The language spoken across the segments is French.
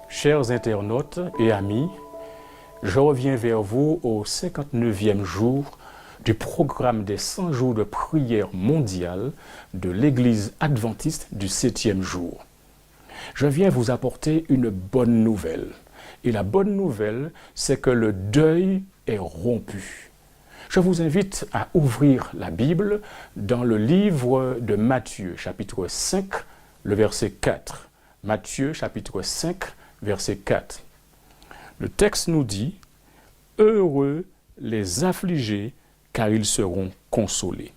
Chers internautes et amis, je reviens vers vous au 59e jour du programme des 100 jours de prière mondiale de l'Église adventiste du 7e jour. Je viens vous apporter une bonne nouvelle. Et la bonne nouvelle, c'est que le deuil est rompu. Je vous invite à ouvrir la Bible dans le livre de Matthieu, chapitre 5, le verset 4. Matthieu, chapitre 5, verset 4. Le texte nous dit « Heureux les affligés, car ils seront consolés. »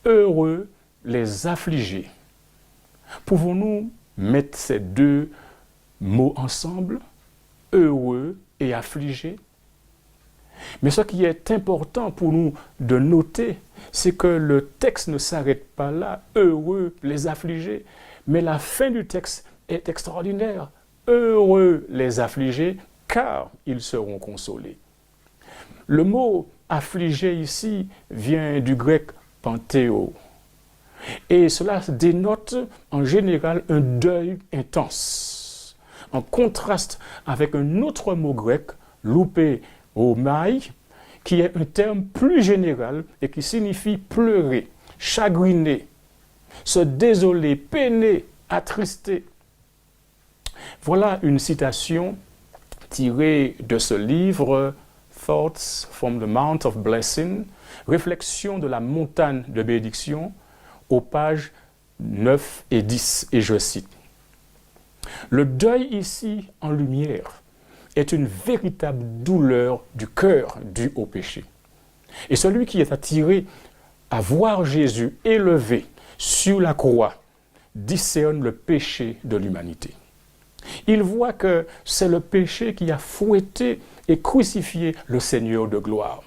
Heureux les affligés. Pouvons-nous mettre ces deux mots ensemble, heureux et affligés? Mais ce qui est important pour nous de noter, c'est que le texte ne s'arrête pas là, heureux les affligés, mais la fin du texte est extraordinaire. Heureux les affligés, car ils seront consolés. Le mot affligé ici vient du grec panthéo. Et cela dénote en général un deuil intense, en contraste avec un autre mot grec, loupé-omai, qui est un terme plus général et qui signifie pleurer, chagriner, se désoler, peiner, attrister. Voilà une citation tirée de ce livre Thoughts from the Mount of Blessing, Réflexion de la montagne de bénédiction, aux pages 9 et 10, et je cite. Le deuil ici en lumière est une véritable douleur du cœur due au péché. Et celui qui est attiré à voir Jésus élevé sur la croix discerne le péché de l'humanité. Il voit que c'est le péché qui a fouetté et crucifié le Seigneur de gloire.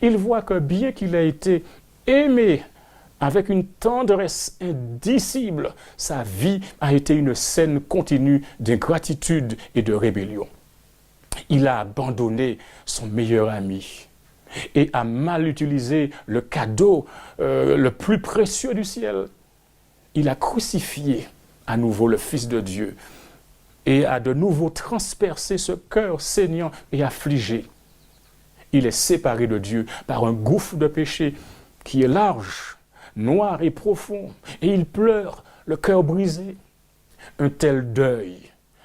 Il voit que bien qu'il ait été aimé avec une tendresse indicible, sa vie a été une scène continue d'ingratitude et de rébellion. Il a abandonné son meilleur ami et a mal utilisé le cadeau le plus précieux du ciel. Il a crucifié à nouveau le Fils de Dieu et a de nouveau transpercé ce cœur saignant et affligé. Il est séparé de Dieu par un gouffre de péché qui est large, noir et profond, et il pleure, le cœur brisé. Un tel deuil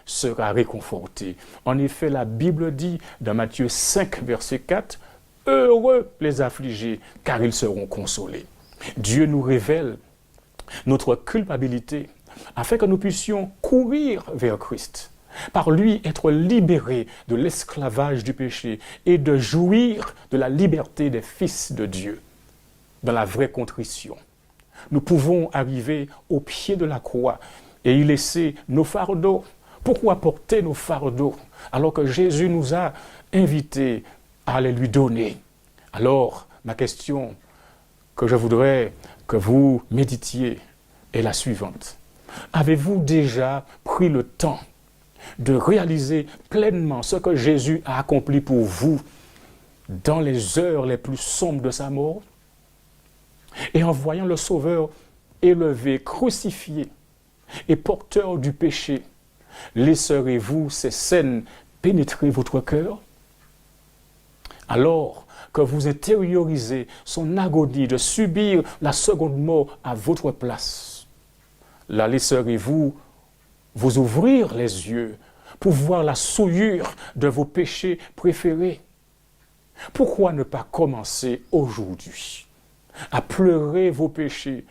sera réconforté. En effet, la Bible dit dans Matthieu 5, verset 4, « Heureux les affligés, car ils seront consolés. » Dieu nous révèle notre culpabilité afin que nous puissions courir vers Christ, par lui être libérés de l'esclavage du péché et de jouir de la liberté des fils de Dieu. Dans la vraie contrition, nous pouvons arriver au pied de la croix et y laisser nos fardeaux. Pourquoi porter nos fardeaux alors que Jésus nous a invités à les lui donner? Alors, ma question que je voudrais que vous méditiez est la suivante. Avez-vous déjà pris le temps de réaliser pleinement ce que Jésus a accompli pour vous dans les heures les plus sombres de sa mort? Et en voyant le Sauveur élevé, crucifié et porteur du péché, laisserez-vous ces scènes pénétrer votre cœur? Alors que vous intériorisez son agonie de subir la seconde mort à votre place, la laisserez-vous vous ouvrir les yeux pour voir la souillure de vos péchés préférés? Pourquoi ne pas commencer aujourd'hui à pleurer vos péchés,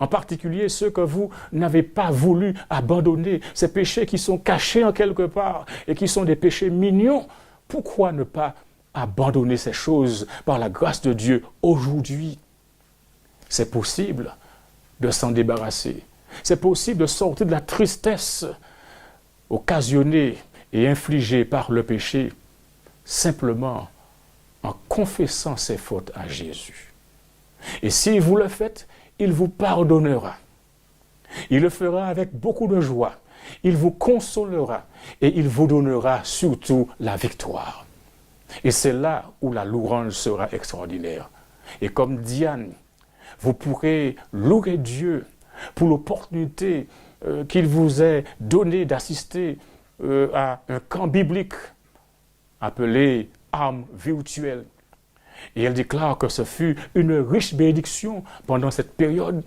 en particulier ceux que vous n'avez pas voulu abandonner, ces péchés qui sont cachés en quelque part et qui sont des péchés mignons? Pourquoi ne pas abandonner ces choses par la grâce de Dieu aujourd'hui? C'est possible de s'en débarrasser. C'est possible de sortir de la tristesse occasionnée et infligée par le péché simplement en confessant ses fautes à Jésus. Et si vous le faites, il vous pardonnera. Il le fera avec beaucoup de joie. Il vous consolera et il vous donnera surtout la victoire. Et c'est là où la louange sera extraordinaire. Et comme Diane, vous pourrez louer Dieu pour l'opportunité qu'il vous est donné d'assister à un camp biblique appelé Armes virtuelles. Et elle déclare que ce fut une riche bénédiction pendant cette période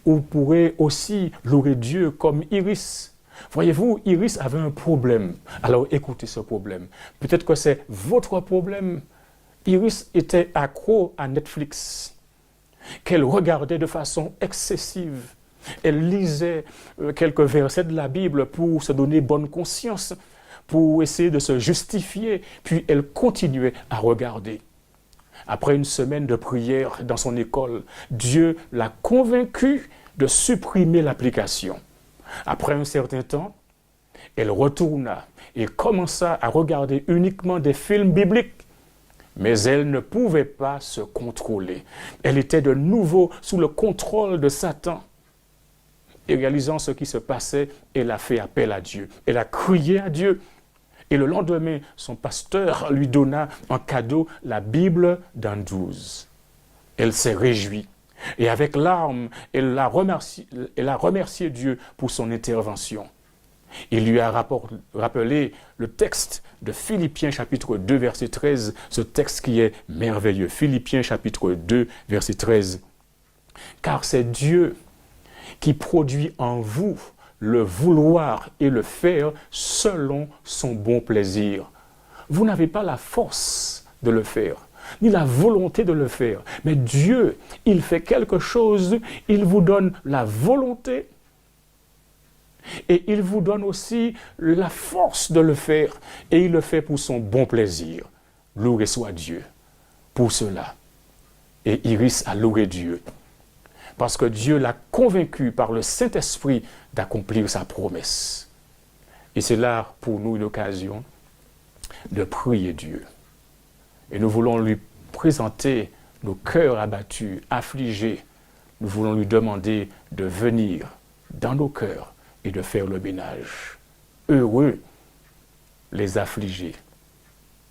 où vous pourrez aussi louer Dieu comme Iris. Voyez-vous, Iris avait un problème. Alors écoutez ce problème. Peut-être que c'est votre problème. Iris était accro à Netflix, qu'elle regardait de façon excessive. Elle lisait quelques versets de la Bible pour se donner bonne conscience, pour essayer de se justifier, puis elle continuait à regarder. Après une semaine de prière dans son école, Dieu l'a convaincue de supprimer l'application. Après un certain temps, elle retourna et commença à regarder uniquement des films bibliques. Mais elle ne pouvait pas se contrôler. Elle était de nouveau sous le contrôle de Satan. Et réalisant ce qui se passait, elle a fait appel à Dieu. Elle a crié à Dieu. Et le lendemain, son pasteur lui donna en cadeau la Bible d'Andrews. Elle s'est réjouie. Et avec larmes, elle a remercié Dieu pour son intervention. Il lui a rappelé le texte de Philippiens chapitre 2 verset 13, ce texte qui est merveilleux. Philippiens chapitre 2 verset 13. Car c'est Dieu qui produit en vous le vouloir et le faire selon son bon plaisir. Vous n'avez pas la force de le faire, ni la volonté de le faire. Mais Dieu, il fait quelque chose, il vous donne la volonté et il vous donne aussi la force de le faire. Et il le fait pour son bon plaisir. Loué soit Dieu pour cela. Et Iris a loué Dieu. Parce que Dieu l'a convaincu par le Saint-Esprit d'accomplir sa promesse. Et c'est là pour nous une occasion de prier Dieu. Et nous voulons lui présenter nos cœurs abattus, affligés. Nous voulons lui demander de venir dans nos cœurs et de faire le ménage. Heureux les affligés,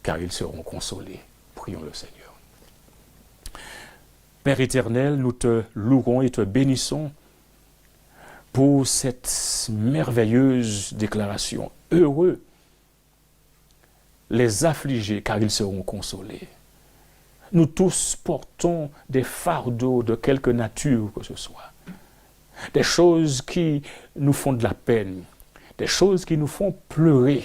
car ils seront consolés. Prions le Seigneur. Père éternel, nous te louons et te bénissons pour cette merveilleuse déclaration. Heureux les affligés, car ils seront consolés. Nous tous portons des fardeaux de quelque nature que ce soit. Des choses qui nous font de la peine, des choses qui nous font pleurer.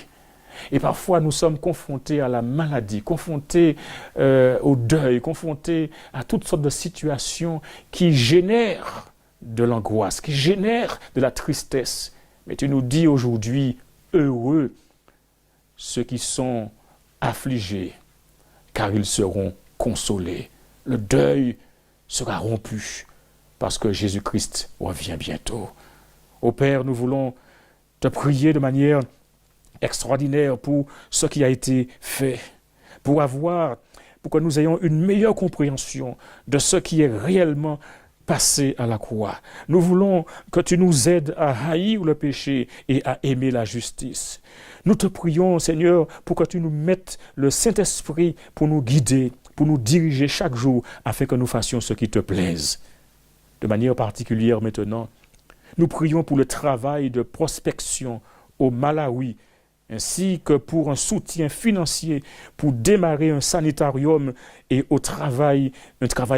Et parfois, nous sommes confrontés à la maladie, confrontés au deuil, confrontés à toutes sortes de situations qui génèrent de l'angoisse, qui génèrent de la tristesse. Mais tu nous dis aujourd'hui, heureux ceux qui sont affligés, car ils seront consolés. Le deuil sera rompu, parce que Jésus-Christ revient bientôt. Ô Père, nous voulons te prier de manière extraordinaire pour ce qui a été fait, pour que nous ayons une meilleure compréhension de ce qui est réellement passé à la croix. Nous voulons que tu nous aides à haïr le péché et à aimer la justice. Nous te prions, Seigneur, pour que tu nous mettes le Saint-Esprit pour nous guider, pour nous diriger chaque jour, afin que nous fassions ce qui te plaise. De manière particulière maintenant, nous prions pour le travail de prospection au Malawi, ainsi que pour un soutien financier pour démarrer un sanitarium et un travail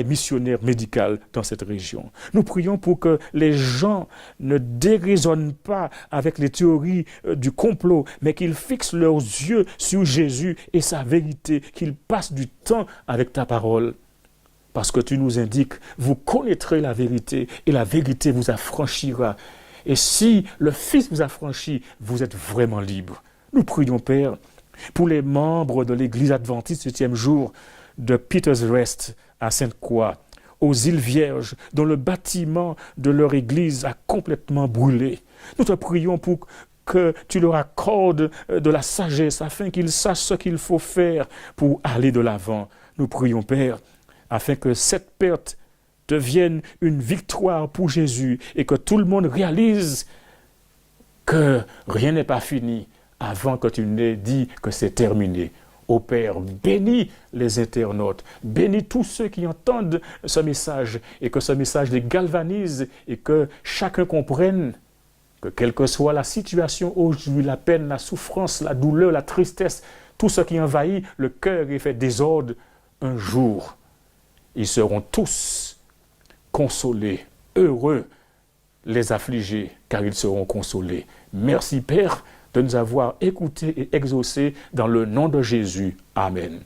missionnaire médical dans cette région. Nous prions pour que les gens ne déraisonnent pas avec les théories du complot, mais qu'ils fixent leurs yeux sur Jésus et sa vérité, qu'ils passent du temps avec ta parole. Parce que tu nous indiques, vous connaîtrez la vérité et la vérité vous affranchira. Et si le Fils vous affranchit, vous êtes vraiment libre. Nous prions, Père, pour les membres de l'Église adventiste 7e jour de Peter's Rest à Sainte-Croix, aux îles Vierges, dont le bâtiment de leur Église a complètement brûlé. Nous te prions pour que tu leur accordes de la sagesse afin qu'ils sachent ce qu'il faut faire pour aller de l'avant. Nous prions, Père, afin que cette perte devienne une victoire pour Jésus et que tout le monde réalise que rien n'est pas fini avant que tu n'aies dit que c'est terminé. Ô Père, bénis les internautes, bénis tous ceux qui entendent ce message et que ce message les galvanise et que chacun comprenne que quelle que soit la situation aujourd'hui, la peine, la souffrance, la douleur, la tristesse, tout ce qui envahit le cœur et fait désordre, un jour, ils seront tous consolés, heureux, les affligés, car ils seront consolés. Merci Père de nous avoir écoutés et exaucés dans le nom de Jésus. Amen.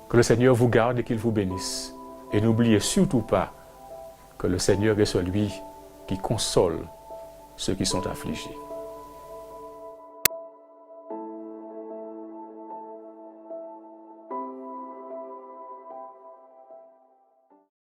Que le Seigneur vous garde et qu'il vous bénisse. Et n'oubliez surtout pas que le Seigneur est celui qui console ceux qui sont affligés.